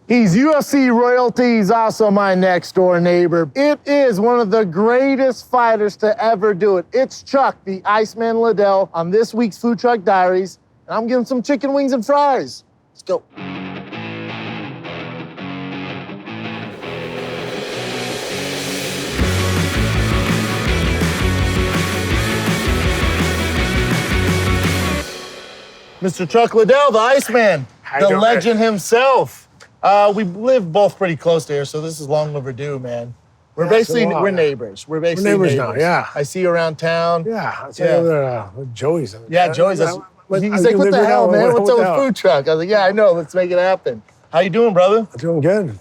He's UFC royalty. He's also my next door neighbor. It is one of the greatest fighters to ever do it. It's Chuck, the Iceman Liddell, on this week's Food Truck Diaries. And I'm giving some chicken wings and fries. Let's go. Mr. Chuck Liddell, the Iceman, the legend himself. We live both pretty close to here, so this is long overdue, man. We're we're neighbors. We're basically neighbors now, yeah. I see you around town. Yeah, I see you over there with Joey's. Yeah, Joey's. He's like, what the hell, man? What's up with food truck? I was like, yeah, I know. Let's make it happen. How you doing, brother? I'm doing good.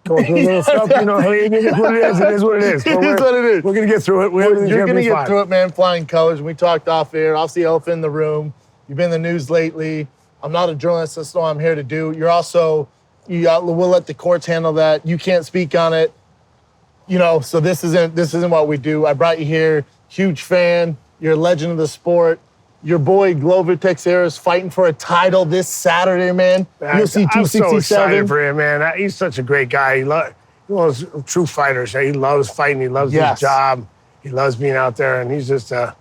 Going through a little stuff, it is what it is. It is what it is. It is what it is. We're going to get through it. You're going to get through it, man, flying colors. We talked off air. I'll see elephant in the room. You've been in the news lately. I'm not a journalist. That's all I'm here to do. You're also, we'll let the courts handle that. You can't speak on it. So this isn't what we do. I brought you here. Huge fan. You're a legend of the sport. Your boy Glover Teixeira is fighting for a title this Saturday, man. UFC 267. I'm so excited for him, man. He's such a great guy. He's one of those true fighters. He loves fighting. He loves his job. He loves being out there, and he's just a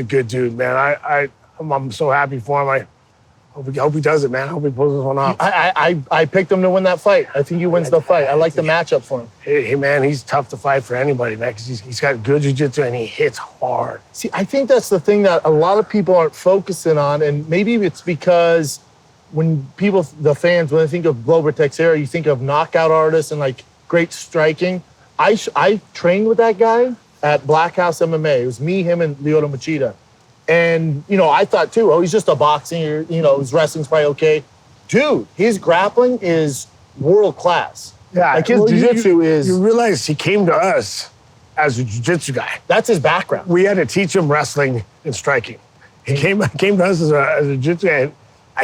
good dude, man. I'm so happy for him. I hope he does it, man. I hope he pulls this one off. I picked him to win that fight. I think he wins the fight. I like the matchup for him. Hey, man, he's tough to fight for anybody, man, because he's got good jiu-jitsu and he hits hard. See, I think that's the thing that a lot of people aren't focusing on, and maybe it's because when the fans, when they think of Glover Teixeira, you think of knockout artists and like great striking. I trained with that guy at Black House MMA. It was me, him, and Lyoto Machida. And, I thought too, he's just a boxing, his wrestling's probably okay. Dude, his grappling is world class. Yeah. Like his jiu-jitsu is... You realize he came to us as a jiu-jitsu guy. That's his background. We had to teach him wrestling and striking. He came to us as a jiu-jitsu guy.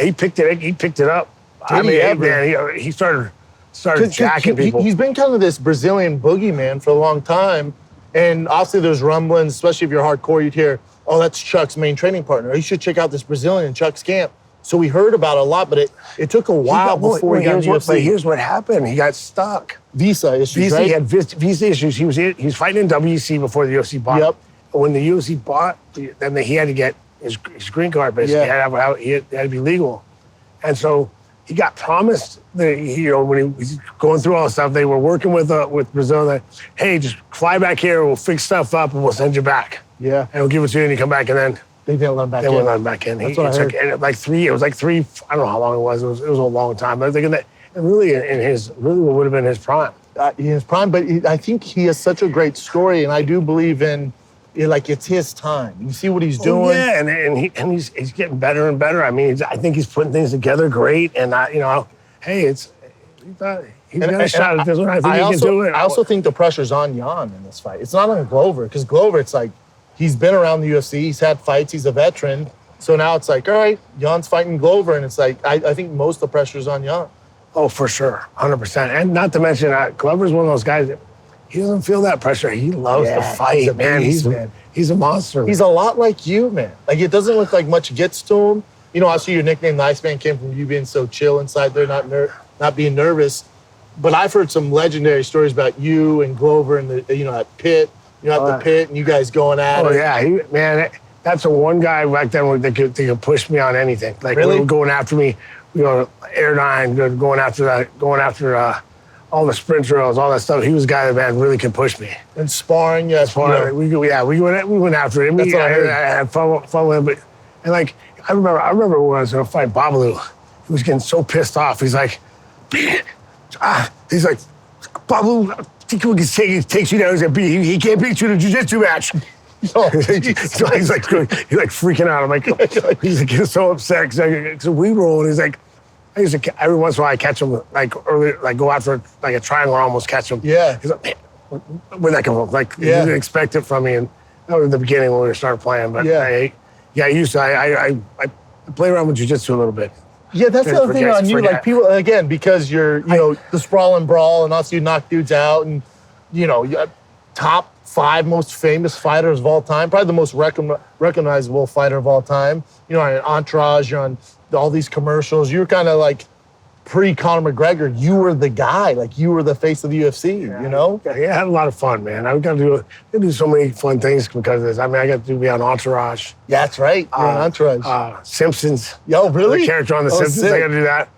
He picked it up. He started jacking people. He's been kind of this Brazilian boogeyman for a long time. And obviously there's rumblings, especially if you're hardcore, you'd hear, oh, that's Chuck's main training partner. You should check out this Brazilian, Chuck Scamp. So we heard about it a lot, but it took a while before he got to UFC. But here's what happened. He got stuck. Visa issues, right? He had visa issues. He was fighting in WEC before the UFC bought. Yep. And when the UFC bought, then he had to get his green card, basically. Yeah. He had to be legal. And so he got promised, when he was going through all the stuff, they were working with Brazil, that, hey, just fly back here, we'll fix stuff up, and we'll send you back. Yeah. And we'll give it to you, and you come back, and then they didn't let him back in. They wouldn't let him back in. That's what I heard. It was like three, I don't know how long it was. It was a long time. I was thinking that really what would have been his prime. His prime, but I think he has such a great story, and I do believe in, it's his time. You see what he's doing. Yeah, and he's getting better and better. I mean, I think he's putting things together great, and hey, he's got a shot at this one. I think he can do it. I also think the pressure's on Jon in this fight. It's not on Glover, because Glover, it's like, he's been around the UFC, he's had fights, he's a veteran. So now it's like, all right, Jan's fighting Glover, and it's like, I think most of the pressure's on Jon. Oh, for sure, 100%. And not to mention, Glover's one of those guys that he doesn't feel that pressure. He loves to fight, man. He's a monster. He's a lot like you, man. Like, it doesn't look like much gets to him. I see your nickname, the Iceman, came from you being so chill inside there, not being nervous. But I've heard some legendary stories about you and Glover and at Pit. At the Pit, and you guys going at it. Oh yeah, that's the one guy back then that could push me on anything. Like really? We were going after me, Air 9, going after all the sprint drills, all that stuff. He was a guy that really could push me. And sparring, yeah, we went after him. That's what I heard. I had fun with him, I remember when I was going to fight Babalu, he was getting so pissed off. He's like, Babalu, takes you down. He can't beat you in a jiu-jitsu match. So he's like freaking out. I'm like, he's like getting so upset. So we roll, and he's like, every once in a while I catch him go after like a triangle, or almost catch him. Yeah. He's like, man, where'd that come from? Like, he didn't expect it from me, and that was the beginning when we started playing. But I play around with jiu-jitsu a little bit. Yeah, that's the other thing on you. Like, people, again, because you're, the sprawl and brawl, and also you knock dudes out, and, top 5 most famous fighters of all time, probably the most recognizable fighter of all time. On Entourage, you're on all these commercials. You're kind of like pre-Conor McGregor, you were the guy. Like, you were the face of the UFC, you know? Yeah, I had a lot of fun, man. I got to do so many fun things because of this. I mean, I got to be on Entourage. Yeah, that's right. You're on Entourage. Simpsons. Yo, really? The character on The Simpsons. Sick. I got to do that.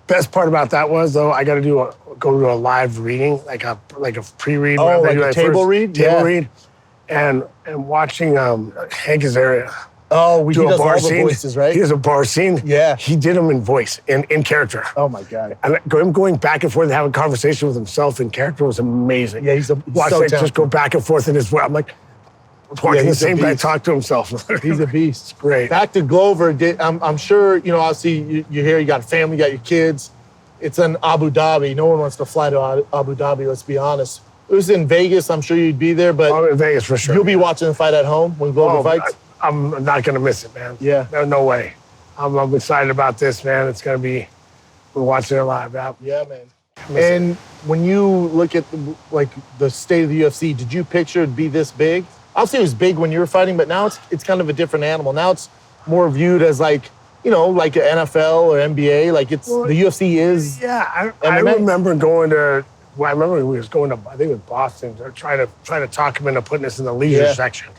Best part about that was, though, I got to go to a live reading, like a pre-read. Oh, like a table read? Table read. And watching Hank Azaria. Oh, he do does a bar all the scene. voices, right? He does a bar scene. Yeah. He did them in voice, in character. Oh, my God. And him going back and forth and having a conversation with himself in character was amazing. Yeah, he's Watch so that just go back and forth in his voice. I'm like, watching the same guy talk to himself. He's a beast. It's great. Back to Glover, I'm sure, you know, obviously you're here, you got a family, you got your kids. It's in Abu Dhabi. No one wants to fly to Abu Dhabi, let's be honest. It was in Vegas. I'm sure you'd be there, but I'm in Vegas for sure. You'll be watching the fight at home when Glover fights? I'm not going to miss it, man. Yeah. No way. I'm excited about this, man. It's going to be, we're watching it live. Yeah, man. And when you look at the state of the UFC, did you picture it'd be this big? Obviously it was big when you were fighting, but now it's kind of a different animal. Now it's more viewed as like, you know, like an NFL or NBA. Like the UFC is. Yeah, I remember going to. Well, I remember we was going to, I think it was Boston, to try to talk him into putting us in the leisure section.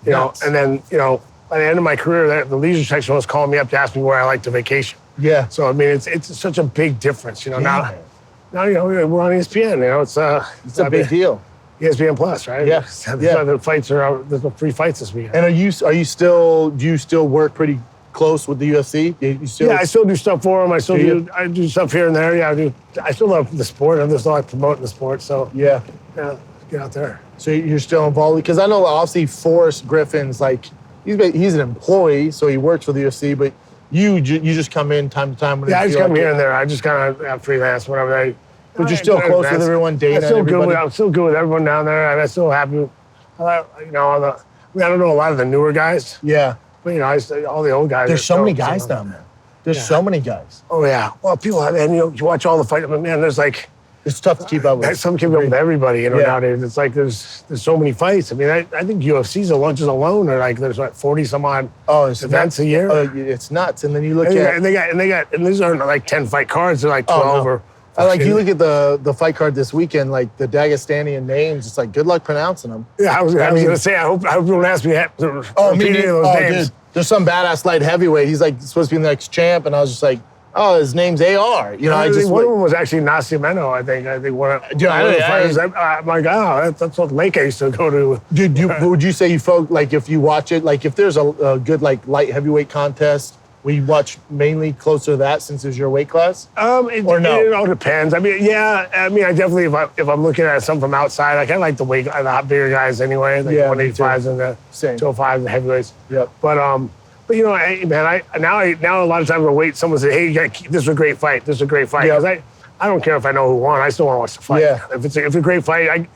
You know, and then, you know, by the end of my career, the leisure section was calling me up to ask me where I like to vacation. Yeah. So I mean, it's such a big difference. You know, now you know we're on ESPN. You know, it's a big deal. ESPN Plus, right? Yeah. The fights are out. There's 3 fights this weekend. And do you still work pretty close with the UFC? I still do stuff for them. I do stuff here and there. Yeah, I still love the sport. I'm just like promoting the sport. So yeah, get out there. So you're still involved? Because I know obviously Forrest Griffin's like, he's an employee, so he works for the UFC, but you just come in time to time. I just come here and there. I just kind of freelance, whatever. But you're still close with everyone, Dana. I'm still good with everyone down there. I'm still happy. You know, I don't know a lot of the newer guys. Yeah. But, you know, all the old guys. There's so many guys down there. There's so many guys. Oh, yeah. Well, people, and you watch all the fights, man, there's like... It's tough to keep up with. Some keep up with everybody, you know, nowadays. It's like there's so many fights. I mean, I think UFC's just alone are like, there's like 40 some odd events a year. It's nuts. And then you look and these aren't like 10 fight cards, they're like 12 or... you look at the fight card this weekend, like the Dagestanian names, it's like, good luck pronouncing them. Yeah, I was going to say, I hope you don't ask me to repeat any of those names. Dude, there's some badass light heavyweight. He's like supposed to be the next champ, and I was just like, oh, his name's AR. You know, one of them was actually Nascimento, I think. I think one of the fighters. I'm like, oh, that's what Lake I used to go to. Dude, would you say you like if you watch it, like if there's a good like light heavyweight contest, we watch mainly closer to that since it's your weight class? It all depends. I mean, I definitely, if I'm looking at something from outside, like I like the bigger guys anyway, like 185s and the 205s and heavyweights. Yep. But you know, now a lot of times I'll wait. Someone says, "Hey, this is a great fight. This is a great fight." Because I don't care if I know who won. I still want to watch the fight. Yeah. If it's a great fight, I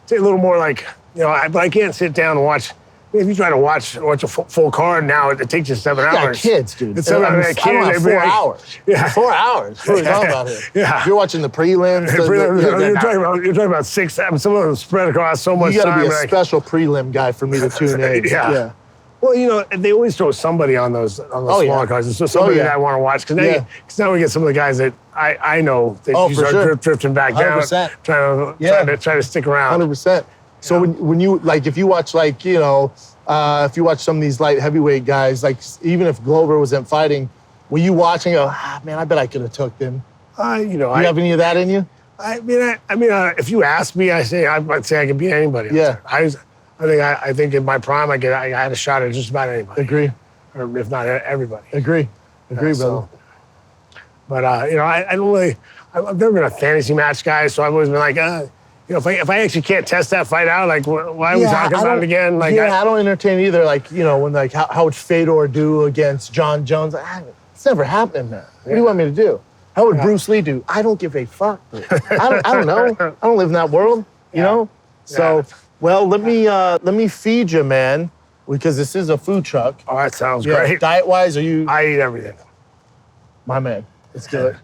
say a little more like, you know, but I can't sit down and watch. If you try to watch a full card now, it takes you 7 hours. You got kids, dude. It's 7 hours. I don't have 4 hours. Yeah. 4 hours. What are we talking about here? Yeah. If you're watching the prelims. You're talking about 6 some of them spread across so much time. You got to be a special prelim guy for me to tune in. Yeah. Well, you know, they always throw somebody on those smaller cards. It's just somebody that I want to watch. Because now we get some of the guys that I know that you start drifting back down, 100%. trying to stick around. 100%. So when you, like, if you watch, like, you know, if you watch some of these light heavyweight guys, like, even if Glover wasn't fighting, were you watching and go, man, I bet I could have took them? You know, do you have any of that in you? I mean, if you ask me, I'd say I could beat anybody. Yeah. I think in my prime, I had a shot at just about anybody. Agree. Or if not everybody. Agree, brother. But, you know, I don't really, I've never been a fantasy match guy, so I've always been like, you know, if I actually can't test that fight out, like, why are we talking about it again? Like, I don't entertain either. Like, you know, when like, how would Fedor do against Jon Jones? It's never happening, man. What do you want me to do? How would Bruce Lee do? I don't give a fuck. I don't know. I don't live in that world, you know? So, well, let me feed you, man, because this is a food truck. Oh, that sounds great. Diet-wise, I eat everything. My man. Let's do it.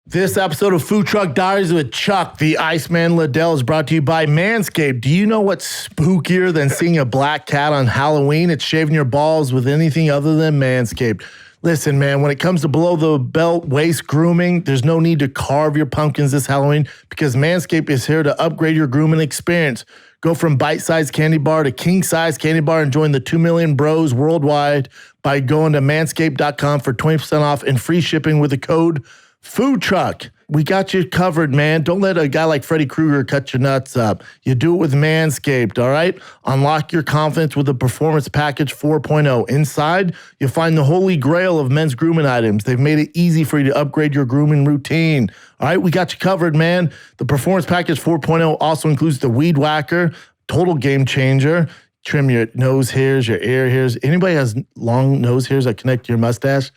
This episode of Food Truck Diaries with Chuck, the Iceman Liddell, is brought to you by Manscaped. Do you know what's spookier than seeing a black cat on Halloween? It's shaving your balls with anything other than Manscaped. Listen, man, when it comes to below the belt waist grooming, there's no need to carve your pumpkins this Halloween because Manscaped is here to upgrade your grooming experience. Go from bite-sized candy bar to king-size candy bar and join the 2 million bros worldwide by going to manscaped.com for 20% off and free shipping with the code FOODTRUCK. We got you covered, man. Don't let a guy like Freddy Krueger cut your nuts up. You do it with Manscaped, all right? Unlock your confidence with the Performance Package 4.0. Inside, you'll find the holy grail of men's grooming items. They've made it easy for you to upgrade your grooming routine. All right, we got you covered, man. The Performance Package 4.0 also includes the Weed Whacker, total game changer. Trim your nose hairs, your ear hairs. Anybody has long nose hairs that connect to your mustache?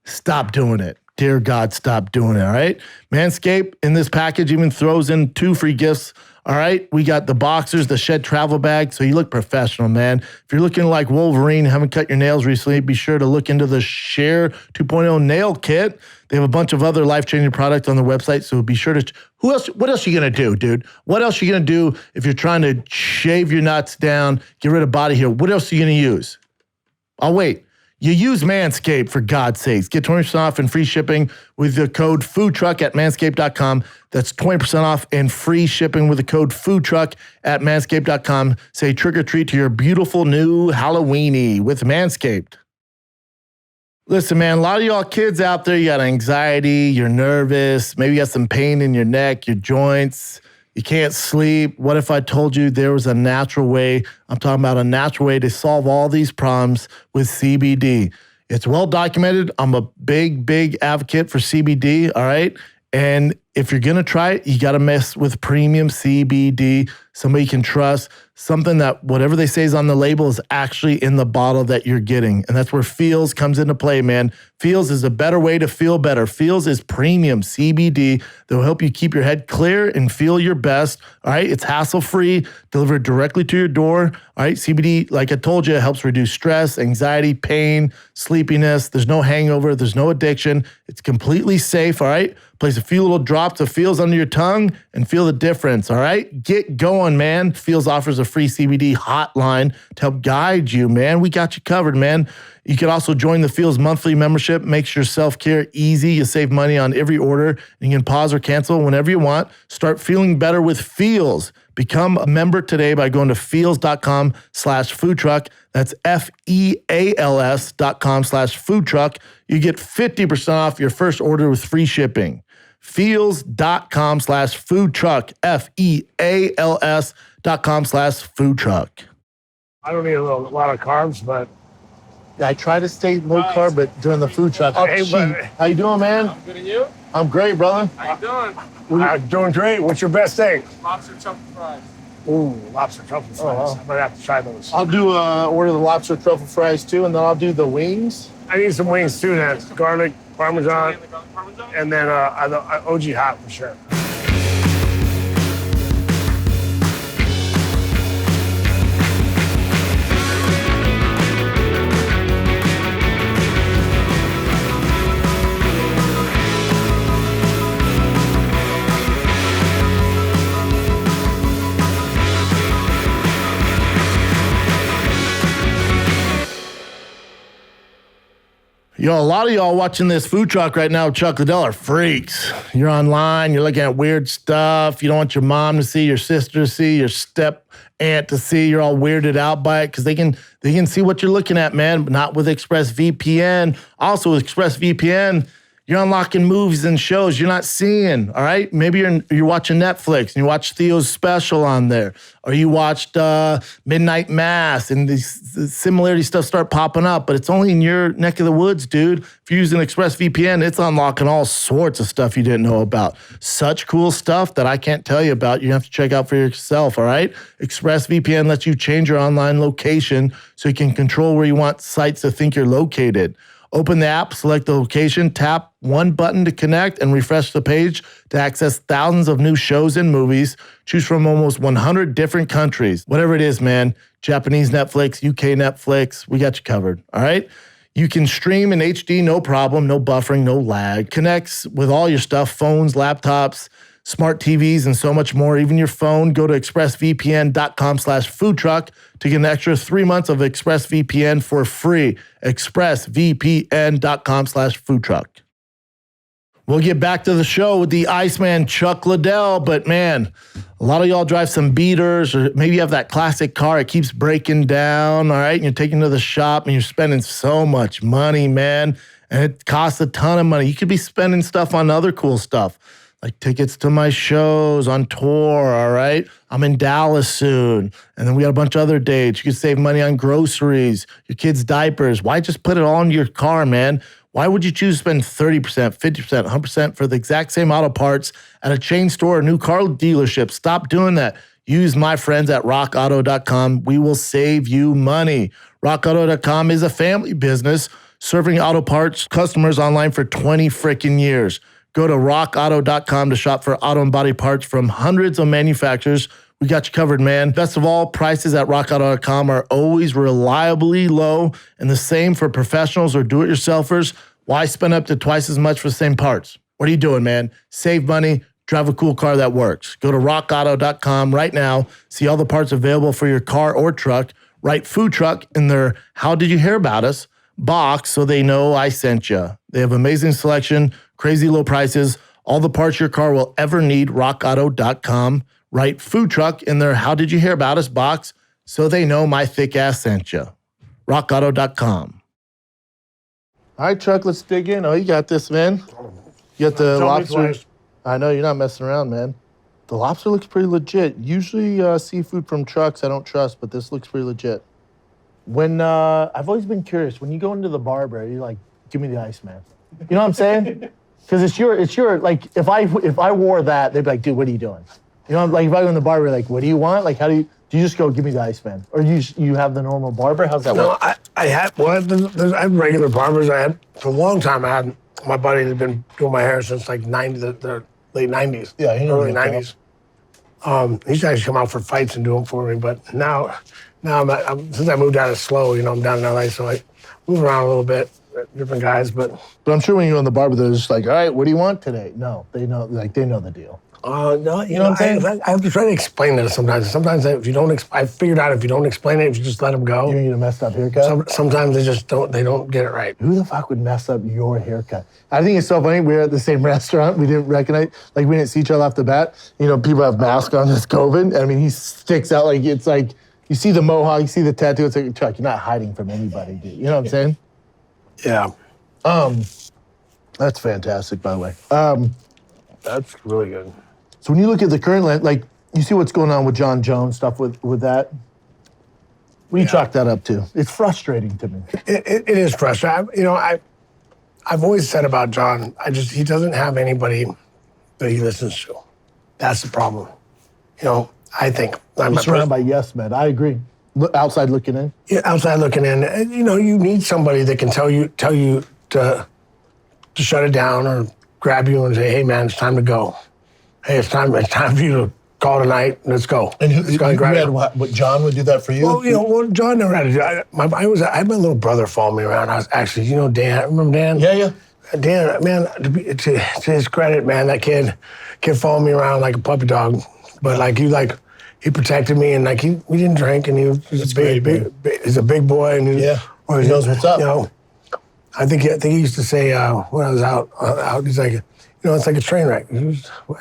Stop doing it. Dear God, stop doing it, all right? Manscaped in this package even throws in 2 free gifts, all right? We got the boxers, the Shed travel bag, so you look professional, man. If you're looking like Wolverine, haven't cut your nails recently, be sure to look into the Share 2.0 nail kit. They have a bunch of other life-changing products on their website, so be sure to... What else are you going to do, dude? What else are you going to do if you're trying to shave your nuts down, get rid of body hair? What else are you going to use? I'll wait. You use Manscaped, for God's sakes. Get 20% off and free shipping with the code FOODTRUCK at manscaped.com. That's 20% off and free shipping with the code FOODTRUCK at manscaped.com. Say trick or treat to your beautiful new Halloweeny with Manscaped. Listen, man, a lot of y'all kids out there, you got anxiety, you're nervous, maybe you got some pain in your neck, your joints. You can't sleep. What if I told you there was a natural way? I'm talking about a natural way to solve all these problems with CBD. It's well documented. I'm a big advocate for CBD, all right? And if you're going to try it, you got to mess with premium CBD, somebody you can trust, something that whatever they say is on the label is actually in the bottle that you're getting. And that's where Feels comes into play, man. Feels is a better way to feel better. Feels is premium CBD that will help you keep your head clear and feel your best, all right? It's hassle-free, delivered directly to your door, all right? CBD, like I told you, helps reduce stress, anxiety, pain, sleepiness. There's no hangover. There's no addiction. It's completely safe, all right? Place a few little drops of Feels under your tongue and feel the difference, all right? Get going, man. Feels offers a free CBD hotline to help guide you, man. We got you covered, man. You can also join the Feels monthly membership. Makes your self-care easy. You save money on every order. And you can pause or cancel whenever you want. Start feeling better with Feels. Become a member today by going to feels.com/foodtruck. That's FEALS.com/foodtruck. You get 50% off your first order with free shipping. Feals.com/foodtruck. FEALS.com/foodtruck. I don't eat a lot of carbs, but I try to stay low carb, but during the food truck, Hey, but- how you doing, man? I'm good, and you? I'm great, brother. How you doing? I'm doing great. What's your best thing? Lobster truffle fries. Ooh, lobster truffle fries. wow. I'm gonna have to try those. I'll do order the lobster truffle fries too, and then I'll do the wings. I need some wings too. Then garlic, parmesan, And the garlic parmesan? and then OG hot for sure. Yo, a lot of y'all watching this food truck right now, Chuck Liddell, are freaks. You're online, you're looking at weird stuff. You don't want your mom to see, your sister to see, your step aunt to see. You're all weirded out by it because they can see what you're looking at, man, but not with ExpressVPN. Also with ExpressVPN, you're unlocking movies and shows you're not seeing, all right? Maybe you're watching Netflix and you watch Theo's special on there, or you watched Midnight Mass, and the similarity stuff start popping up, but it's only in your neck of the woods, dude. If you're using ExpressVPN, it's unlocking all sorts of stuff you didn't know about. Such cool stuff that I can't tell you about. You have to check out for yourself, all right? ExpressVPN lets you change your online location so you can control where you want sites to think you're located. Open the app, select the location, tap one button to connect, and refresh the page to access thousands of new shows and movies. Choose from almost 100 different countries. Whatever it is, man. Japanese Netflix, UK Netflix, we got you covered, all right? You can stream in HD, no problem, no buffering, no lag. Connects with all your stuff, phones, laptops, smart TVs, and so much more. Even your phone, go to expressvpn.com/foodtruck to get an extra 3 months of ExpressVPN for free. expressvpn.com/foodtruck. We'll get back to the show with the Iceman, Chuck Liddell. But man, a lot of y'all drive some beaters, or maybe you have that classic car. It keeps breaking down, all right? And you're taking it to the shop and you're spending so much money, man. And it costs a ton of money. You could be spending stuff on other cool stuff, like tickets to my shows on tour, all right? I'm in Dallas soon. And then we got a bunch of other dates. You could save money on groceries, your kids' diapers. Why just put it all into your car, man? Why would you choose to spend 30%, 50%, 100% for the exact same auto parts at a chain store or new car dealership? Stop doing that. Use my friends at rockauto.com. We will save you money. Rockauto.com is a family business serving auto parts customers online for 20 freaking years. Go to rockauto.com to shop for auto and body parts from hundreds of manufacturers. We got you covered, man. Best of all, prices at rockauto.com are always reliably low, and the same for professionals or do-it-yourselfers. Why spend up to twice as much for the same parts? What are you doing, man? Save money, drive a cool car that works. Go to rockauto.com right now. See all the parts available for your car or truck. Write food truck in their "How did you hear about us?" box so they know I sent you. They have amazing selection, crazy low prices, all the parts your car will ever need. rockauto.com. Write food truck in their "How did you hear about us?" box so they know my thick ass sent you. rockauto.com. All right, Chuck, let's dig in. Oh, you got this, man. You got the lobster. I know, you're not messing around, man. The lobster looks pretty legit. Usually seafood from trucks I don't trust, but this looks pretty legit. When I've always been curious, when you go into the barber, you're like, give me the Iceman. You know what I'm saying? Because it's your, like, if I wore that, they'd be like, dude, what are you doing? You know, like if I go in the barber, like, what do you want? Like, do you just go, give me the Iceman? Or you have the normal barber? How's that work? No, I have regular barbers. I had, for a long time, my buddy had been doing my hair since like the late 90s. Yeah, early 90s. He used to actually come out for fights and do them for me, but now since I moved out of SLO, you know, I'm down in LA, so I move around a little bit, different guys, but I'm sure when you go in the barber, they're just like, all right, what do you want today? No, they know the deal. No, you know what I'm saying? I have to try to explain it sometimes. Sometimes if you don't, I figured out if you don't explain it, if you just let them go. You need a messed up haircut? Sometimes they don't get it right. Who the fuck would mess up your haircut? I think it's so funny. We were at the same restaurant. We didn't recognize, like we didn't see each other off the bat. You know, people have masks on this COVID. I mean, he sticks out like, it's like, you see the mohawk, you see the tattoo, it's like, Chuck, you're not hiding from anybody, dude. You know what I'm saying? Yeah. That's fantastic, by the way. That's really good. So when you look at the current, like, you see what's going on with Jon Jones stuff with that? What do you chalk that up to? It's frustrating to me. It is frustrating. You know, I've always said about Jon, he doesn't have anybody that he listens to. That's the problem. You know, I think. I'm surrounded by yes men. I agree. Outside looking in? Yeah, outside looking in. And, you know, you need somebody that can tell you to shut it down or grab you and say, hey, man, it's time to go. Hey, it's time for you to call tonight. Let's go. And what Jon would do that for you? Well, you know, Jon never had to do it. I had my little brother follow me around. I was actually, you know, Dan. Remember Dan? Yeah. Dan, man, to his credit, man, that kid followed me around like a puppy dog. But he protected me, and we didn't drink, and he's a big boy, and he knows what's up. You know, I think he used to say when I was out, he's like, you know, it's like a train wreck. I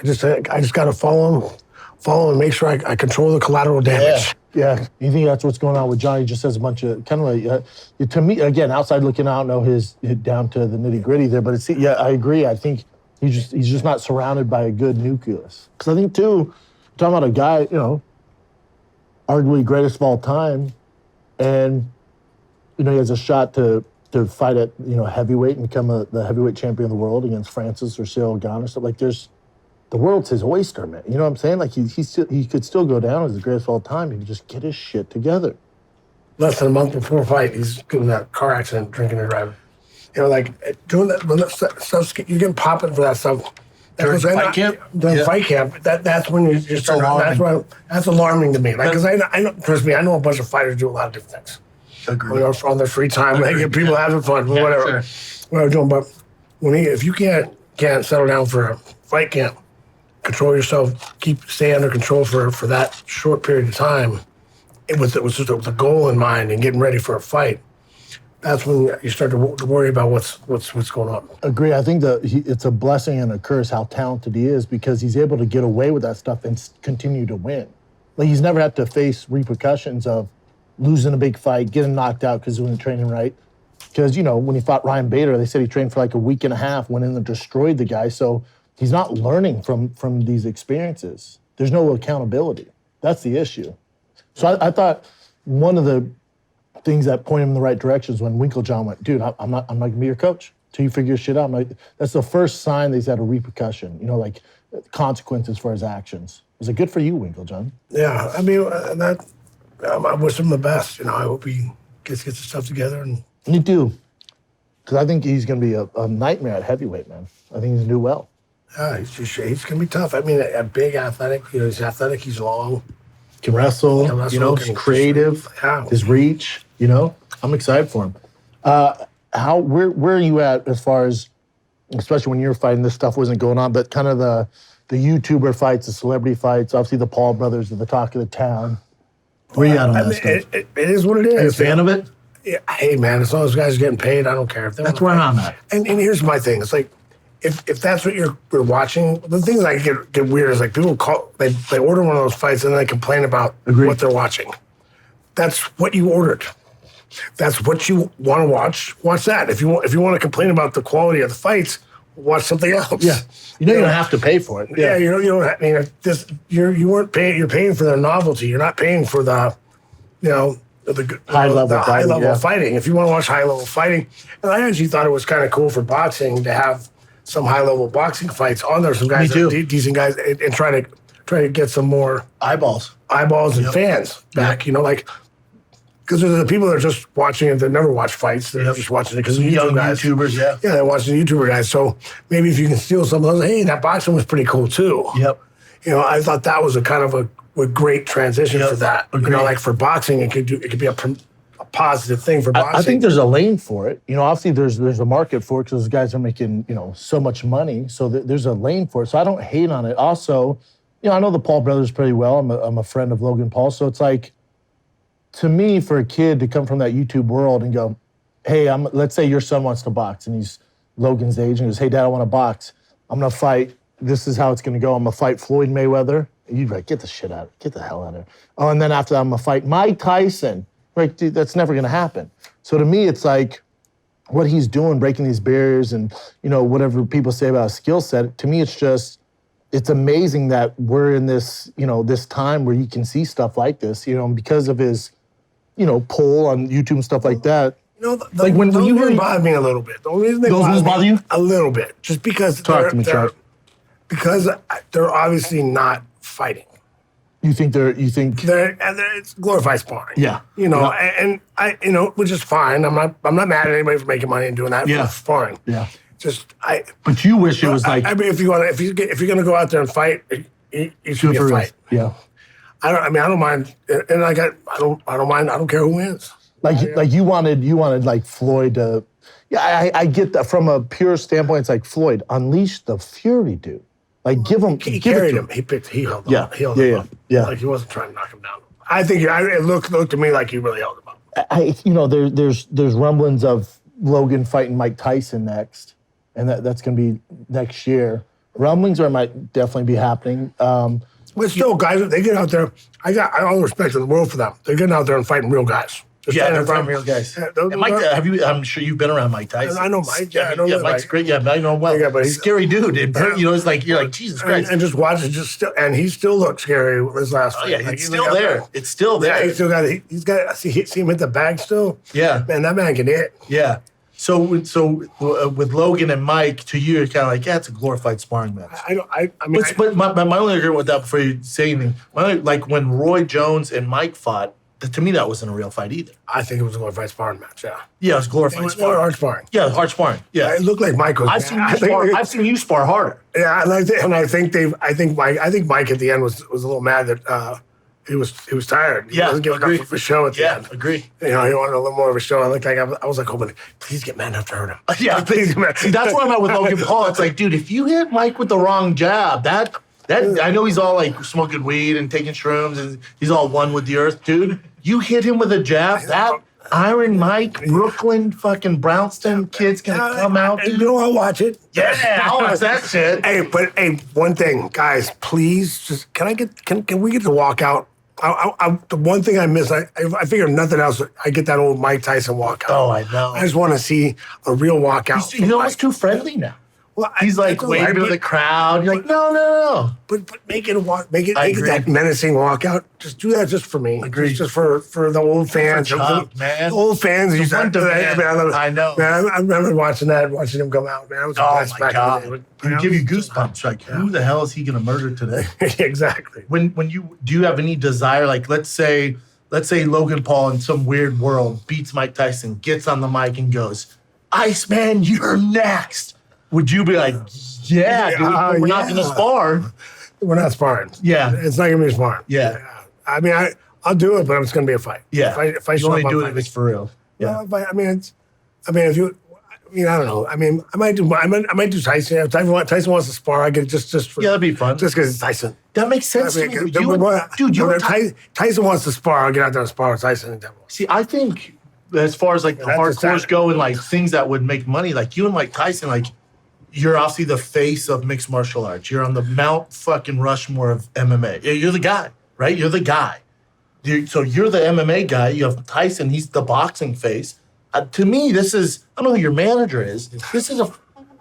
just got to follow him and make sure I control the collateral damage. Yeah. You think that's what's going on with Jon? He just has a bunch of kind of like, to me, again, outside looking out, I don't know his down to the nitty gritty there, but I agree. I think he's just not surrounded by a good nucleus. Because I think too, talking about a guy, you know, arguably greatest of all time, and you know, he has a shot to fight at, you know, heavyweight and become the heavyweight champion of the world against Francis or Cyril Gane or stuff. Like, the world's his oyster, man. You know what I'm saying? Like, he could still go down as the greatest of all time if he just get his shit together. Less than a month before a fight, he's doing that car accident, drinking and driving. You know, like, doing that, when that stuff, you get popping for that stuff. During fight camp? During fight camp, that's when you just start alarming. That's alarming to me. Like, because I know, trust me, I know a bunch of fighters do a lot of different things. Agreed. On their free time, they get people having fun, whatever. Sure. What I'm doing, but if you can't settle down for a fight camp, control yourself, stay under control for that short period of time, with the goal in mind and getting ready for a fight, that's when you start to worry about what's going on. Agree. I think it's a blessing and a curse how talented he is, because he's able to get away with that stuff and continue to win. Like, he's never had to face repercussions of losing a big fight, getting knocked out because he wasn't training right. Because, you know, when he fought Ryan Bader, they said he trained for like a week and a half, went in and destroyed the guy. So he's not learning from these experiences. There's no accountability. That's the issue. So I thought one of the things that pointed him in the right direction is when Winklejohn went, dude, I'm not gonna be your coach till you figure shit out. That's the first sign that he's had a repercussion, you know, like consequences for his actions. Was it good for you, Winklejohn? Yeah, I mean, I wish him the best. You know, I hope he gets his stuff together. And you do, because I think he's gonna be a nightmare at heavyweight, man. I think he's gonna do well. Yeah, he's gonna be tough. I mean, a big athletic. You know, he's athletic. He's long. Can wrestle. You know, he's creative. Yeah. His reach. You know, I'm excited for him. Where are you at as far as, especially when you were fighting, this stuff wasn't going on, but kind of the YouTuber fights, the celebrity fights, obviously the Paul brothers are the talk of the town. Where are you at on that stuff? It is what it is. Are you a fan of it? Yeah, hey, man, as long as guys are getting paid, I don't care. If that's where I'm at. And here's my thing. It's like, if that's what you're watching, the things that get weird is like people they order one of those fights and then they complain about what they're watching. That's what you ordered. That's what you want to watch. Watch that. If you want to complain about the quality of the fights, watch something else. Yeah, you don't have to pay for it. Yeah, you don't. I mean, you weren't paying. You're paying for the novelty. You're not paying for the high level fighting. If you want to watch high level fighting, and I actually thought it was kind of cool for boxing to have some high level boxing fights on there. Some guys, decent guys, and try to get some more eyeballs and fans back. You know, like. Because there's the people that are just watching it that never watch fights. They're just watching it because of young YouTubers, Yeah, they're watching the YouTuber guys. So maybe if you can steal some of those, hey, that boxing was pretty cool too. Yep. You know, I thought that was a kind of a great transition for that. Agreed. You know, like for boxing, it could be a positive thing for boxing. I think there's a lane for it. You know, obviously there's a market for it because those guys are making, you know, so much money. So there's a lane for it. So I don't hate on it. Also, you know, I know the Paul brothers pretty well. I'm a friend of Logan Paul. So it's like, to me, for a kid to come from that YouTube world and go, hey, let's say your son wants to box and he's Logan's age and he goes, hey, Dad, I want to box. I'm going to fight. This is how it's going to go. I'm going to fight Floyd Mayweather. And you'd be like, get the hell out of here. Oh, and then after that, I'm going to fight Mike Tyson. Like, dude, that's never going to happen. So to me, it's like what he's doing, breaking these barriers and, you know, whatever people say about his skill set, to me, it's amazing that we're in this, you know, this time where you can see stuff like this, you know, because of his, you know, poll on YouTube and stuff like that. You know, like when you hear bother me a little bit. The only reason they bother you a little bit, just because because they're obviously not fighting. You think it's glorified sparring. Yeah. You know, and I, you know, which is fine. I'm not mad at anybody for making money and doing that. Yeah. For sparring. Yeah. But you wish it was like. I mean, if you're gonna go out there and fight, it should be a fight. Yeah. I don't mind, and I don't mind. I don't care who wins. Like you wanted like Floyd to. Yeah, I get that from a pure standpoint. It's like Floyd, unleash the fury, dude. Like give him. He carried him. He held him. He held him up. Yeah. Like he wasn't trying to knock him down. I think it looked to me like he really held him up. You know, there's rumblings of Logan fighting Mike Tyson next, and that's going to be next year. Rumblings might definitely be happening. But still, guys, they get out there. I got all the respect in the world for them. They're getting out there and fighting real guys. They're fighting real guys. And Mike, I'm sure you've been around Mike Tyson. I know Mike. Yeah, Mike's great. Yeah, I know him well. Yeah, but he's a scary dude. You know, it's like you're like Jesus Christ. And just watch it. And he still looks scary with his last fight. Yeah, it's still there. It's still there. Yeah, he's still got. He's got. See him hit the bag still. Yeah, man, that man can hit. Yeah. So with Logan and Mike, to you, you're kind of like, yeah, it's a glorified sparring match. I mean, but my only agreement with that before you say anything, like when Roy Jones and Mike fought, to me that wasn't a real fight either. I think it was a glorified sparring match. Yeah. Yeah, it was glorified sparring. Hard sparring. Yeah, hard sparring. Yeah, it looked like Mike was. I've seen you spar harder. Yeah, I liked it, and I think Mike at the end was a little mad that. He was tired. He wasn't giving enough of a show at the end. Yeah, agree. You know, he wanted a little more of a show. I was like, hoping, please get mad enough to hurt him. Yeah, please get mad. See, that's where I'm at with Logan Paul. It's like, dude, if you hit Mike with the wrong jab, That I know he's all like smoking weed and taking shrooms and he's all one with the earth, dude. You hit him with a jab, that Iron Mike, Brooklyn, fucking Brownston kid's gonna come out, dude. You know, I'll watch it. Yeah, I'll watch that shit. Hey, but one thing, guys, please, just can we get the walkout? The one thing I miss, I figure if nothing else, I get that old Mike Tyson walkout. Oh, I know. I just want to see a real walkout. He's almost too friendly now. Well, he's like waving to the crowd. You're like, no. But make it that menacing walkout. Just do that just for me. Agreed. Just for the old fans. Chuck, man. The old fans. I know. Man, I remember watching him come out, man. It was the best my back God. in the day. It'd give you goosebumps. Like, who the hell is he gonna murder today? Exactly. Do you have any desire? Like, let's say Logan Paul in some weird world beats Mike Tyson, gets on the mic and goes, "Iceman, you're next." Would you be like, yeah, dude, we're not going to spar? We're not sparring. Yeah. It's not going to be sparring. Yeah. I mean, I'll do it, but it's going to be a fight. Yeah. If I you only do it if it's for real. Yeah. Well, I mean, I don't know. I mean, I might do Tyson. If Tyson wants to spar, I could just for, that'd be fun. Just because it's Tyson. That makes sense to me. Tyson wants to spar, I'll get out there and spar with Tyson. See, I think as far as like the hardcores go and like things that would make money, like you and Mike Tyson, like you're obviously the face of mixed martial arts. You're on the Mount fucking Rushmore of MMA. You're the guy, right? You're the guy. So you're the MMA guy. You have Tyson. He's the boxing face. To me, this is, I don't know who your manager is.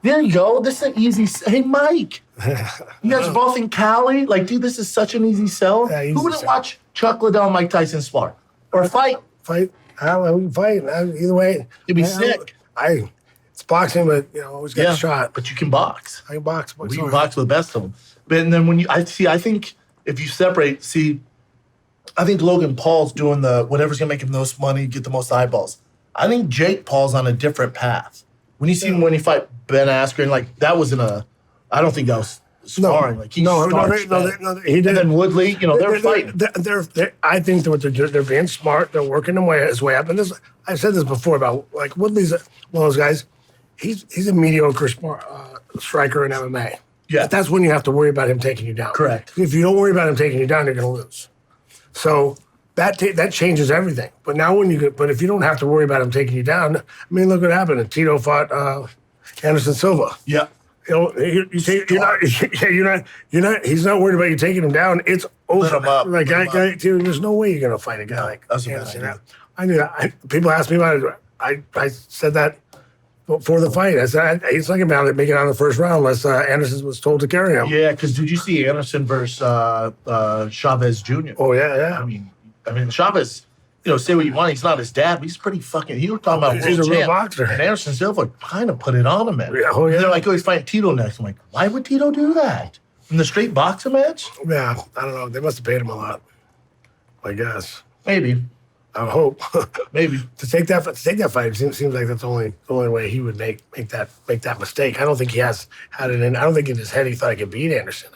There you go. This is an easy, hey, Mike. You guys are both in Cali? Like, dude, this is such an easy sell. Yeah, who wouldn't watch Chuck Liddell and Mike Tyson spar? Or fight? Fight. We can fight. Either way. You'd be sick. It's boxing, but always got a shot. But you can box. I can box. We can box with the best of them. But and then I think if you separate, I think Logan Paul's doing whatever's gonna make him the most money, get the most eyeballs. I think Jake Paul's on a different path. When you see him when he fight Ben Askren, like that wasn't I don't think that was sparring. No, like he he did. And then Woodley, they're fighting. I think that what they're being smart. They're working his way up. And I've said this before about like Woodley's one of those guys. He's a mediocre striker in MMA. Yeah. But that's when you have to worry about him taking you down. Correct. If you don't worry about him taking you down, you're going to lose. So that changes everything. But now but if you don't have to worry about him taking you down, I mean, look what happened. Tito fought Anderson Silva. Yeah. He's not worried about you taking him down. It's over. Lit him up. Like, there's no way you're going to fight a guy like Anderson. I knew that. People asked me about it. I said that before the fight. I said, he's thinking about it, making it out of the first round unless Anderson was told to carry him. Yeah, because did you see Anderson versus Chavez Jr.? Oh, yeah. I mean, Chavez, say what you want. He's not his dad, but he's pretty fucking. He was talking about he's a real champ. boxer. And Anderson Silva kind of put it on him, man. Yeah, oh, yeah. And they're like, he's fighting Tito next. I'm like, why would Tito do that? In the straight boxing match? Yeah, I don't know. They must have paid him a lot, I guess. Maybe. I hope. Maybe. To take that fight seems like that's the only way he would make that mistake. I don't think he has had it in. I don't think in his head he thought he could beat Anderson.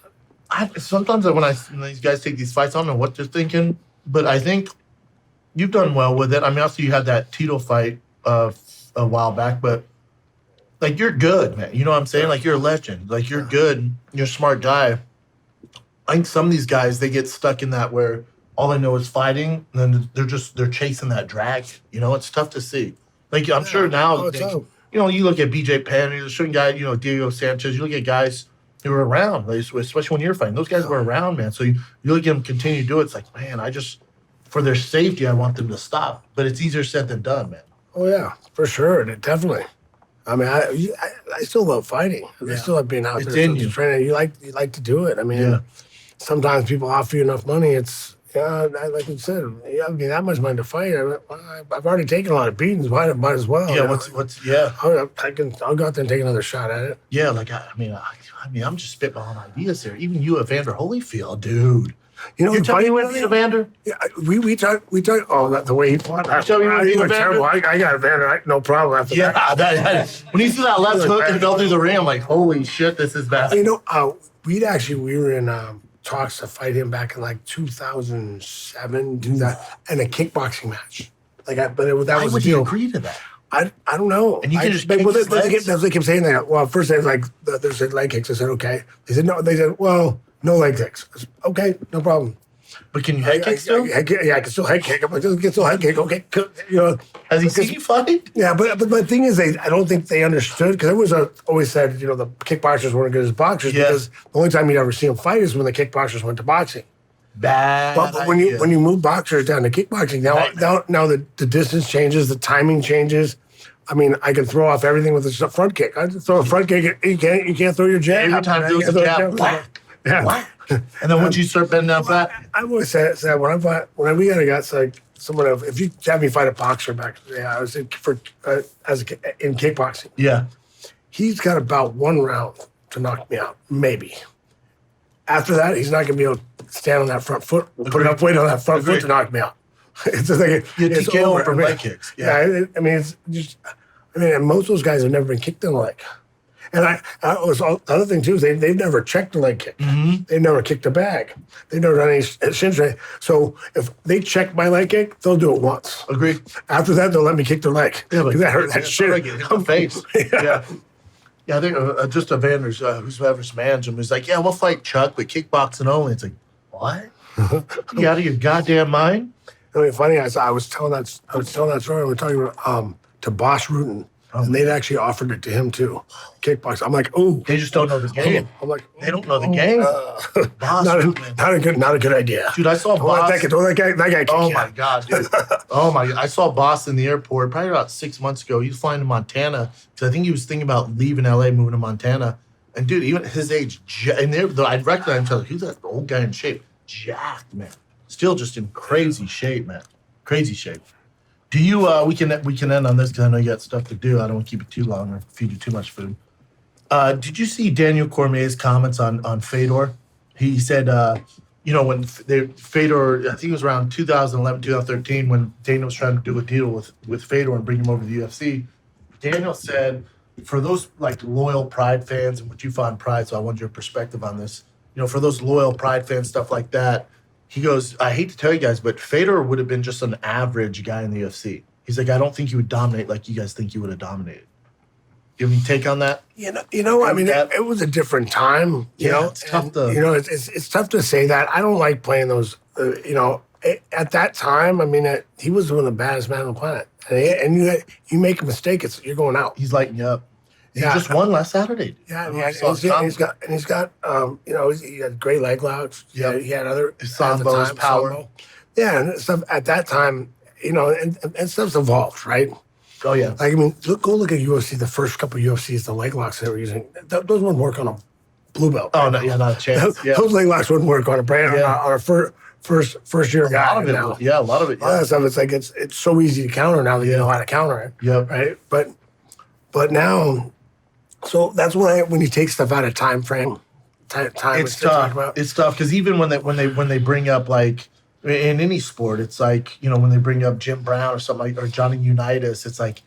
Sometimes when these guys take these fights, I don't know what they're thinking, but I think you've done well with it. I mean, obviously you had that Tito fight a while back, but like you're good, man. You know what I'm saying? Like you're a legend. Like you're good. You're a smart guy. I think some of these guys, they get stuck in that where all they know is fighting, and then they're chasing that drag. It's tough to see. Like I'm sure now, you look at BJ Penn, you're shooting guy, Diego Sanchez. You look at guys who were around, especially when you're fighting. Those guys were around, man. So you look at them continue to do it. It's like, man, for their safety, I want them to stop. But it's easier said than done, man. Oh yeah, for sure, definitely. I mean, I still love fighing. I still love being out there. You. Training. You like to do it. I mean, sometimes people offer you enough money. It's like you said. I mean, that much money to fight. I've already taken a lot of beatings. Might as well. Yeah. I'll go out there and take another shot at it. Yeah. Like I mean, I'm just spitballing ideas here. Even you, Evander Holyfield, dude. You're telling me you went to Evander? Yeah, we talked. Oh, the way he fought. He was terrible. I got Evander. No problem after that. When he threw that left hook and fell through the ring, I'm like, holy shit, this is bad. We were in talks to fight him back in like 2007, and a kickboxing match. Why would you agree to that? I don't know. And you can just kick his legs? They kept saying that. Well, first they said leg kicks. I said okay. They said no. They said, well, No leg kicks. I said, okay, no problem. But can you head kick still? I can still head kick. I'm like, I can still head kick. Okay, you know. Has he seen you fight? Yeah, but the thing is, I don't think they understood, because always said, you know, the kickboxers weren't good as boxers, because the only time you'd ever see them fight is when the kickboxers went to boxing. Bad. But when you move boxers down to kickboxing, now the distance changes, the timing changes. I mean, I can throw off everything with a front kick. I just throw a front kick. You can't throw your jab. Every time there was a jab, whack. Yeah. Whack. And then once you start bending down flat, I've always said when we got a guy, it's like someone else. If you have me fight a boxer back, I was in kickboxing. yeah. He's got about one round to knock me out, maybe. After that, he's not going to be able to stand on that front foot, put enough weight on that front foot to knock me out. It's just like it's TKO over from for me. leg kicks. Yeah. I mean, it's just. I mean, and most of those guys have never been kicked in the leg. And the other thing too is they've never checked a leg kick. Mm-hmm. They've never kicked a bag. They've never done any shin straight. So if they check my leg kick, they'll do it once. Agree. After that, they'll let me kick their leg. Yeah, but that hurt that shit. Like it hit my face. Yeah. Yeah, I think just a Vanders, whoever's managing him, was like, yeah, we'll fight Chuck, but kickboxing only. It's like, what? You out of your goddamn mind? I mean, funny, I was telling that story. We're talking about to Bosch Rutan, and they'd actually offered it to him too, kickbox. I'm like, ooh. They just don't know the game. I'm like, they don't know the game. Boss, not a good idea. Dude, I saw Boss. That guy. Oh my God, dude. Oh my God. I saw Boss in the airport probably about 6 months ago. He was flying to Montana because I think he was thinking about leaving LA, moving to Montana. And dude, even at his age, and I'd recognize him. He's that old guy in shape, jacked, man. Still just in crazy shape, man. Crazy shape. Do you? We can end on this because I know you got stuff to do. I don't want to keep it too long or feed you too much food. Did you see Daniel Cormier's comments on Fedor? He said, when Fedor, I think it was around 2011, 2013, when Daniel was trying to do a deal with Fedor and bring him over to the UFC. Daniel said, for those like loyal Pride fans, and what you find Pride, so I want your perspective on this. For those loyal Pride fans, stuff like that. He goes, I hate to tell you guys, but Fedor would have been just an average guy in the UFC. He's like, I don't think he would dominate like you guys think he would have dominated. You have any take on that? I mean, it was a different time. You know, it's tough to. It's tough to say that. I don't like playing those. At that time, I mean, he was one of the baddest men on the planet, and you make a mistake, you're going out. He's lighting you up. He just won last Saturday. Yeah, he's got he had great leg locks. Yeah, he had other sambo, his power. Sambo. Yeah, and stuff at that time, and stuff's evolved, right? Oh yeah. Like, I mean, go look at UFC. The first couple of UFCs, the leg locks they were using, those wouldn't work on a blue belt. Oh no, yeah, not a chance. Yeah. Those leg locks wouldn't work on a brand on a first year guy. A lot of it. Now. Yeah, a lot of it. Yeah. A lot of stuff. It's like it's so easy to counter now that you know how to counter it. Yeah. Right. But now. So that's when you take stuff out of time frame. It's tough. It's tough because even when they bring up, like in any sport, it's like when they bring up Jim Brown or something like, or Johnny Unitas, it's like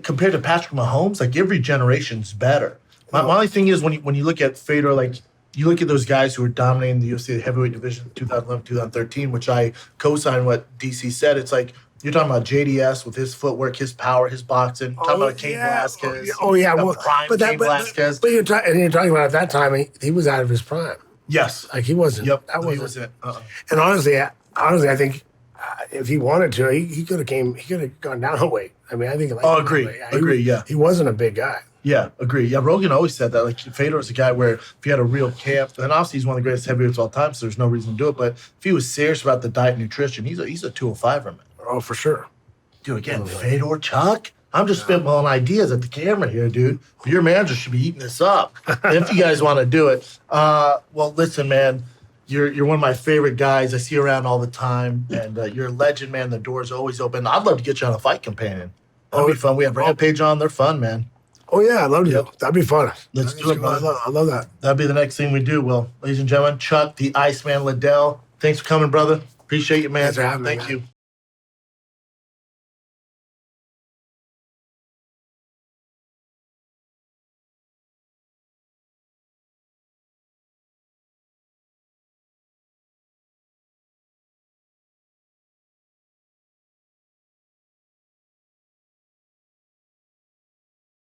compared to Patrick Mahomes, like every generation's better. My only thing is when you look at Fedor, like you look at those guys who were dominating the UFC heavyweight division 2011, 2013, which I co-signed what DC said. It's like. You're talking about JDS with his footwork, his power, his boxing. Talking about Cain Velasquez. Oh yeah, well, prime Cain Velasquez. But you're talking about at that time, he was out of his prime. Yes, like he wasn't. Yep, that wasn't. He was it. And honestly, I think if he wanted to, he could have gone down a weight. I mean, I think. Agree. Yeah, he wasn't a big guy. Yeah, agree. Yeah, Rogan always said that. Like, Fedor is a guy where if he had a real camp, and obviously he's one of the greatest heavyweights of all time, so there's no reason to do it. But if he was serious about the diet and nutrition, he's a 205er, man. Oh, for sure. Dude, again, Fedor, Chuck? I'm just spitballing ideas at the camera here, dude. Your manager should be eating this up if you guys want to do it. Well, listen, man, you're one of my favorite guys. I see you around all the time, and you're a legend, man. The door's always open. I'd love to get you on a fight companion. That'd be fun. We have Rampage on. They're fun, man. Oh, yeah, I love you. That'd be fun. Let's do it, man. I love that. That'd be the next thing we do. Well, ladies and gentlemen, Chuck, the Iceman Liddell, thanks for coming, brother. Appreciate you, man. Thanks for having me, Thank you.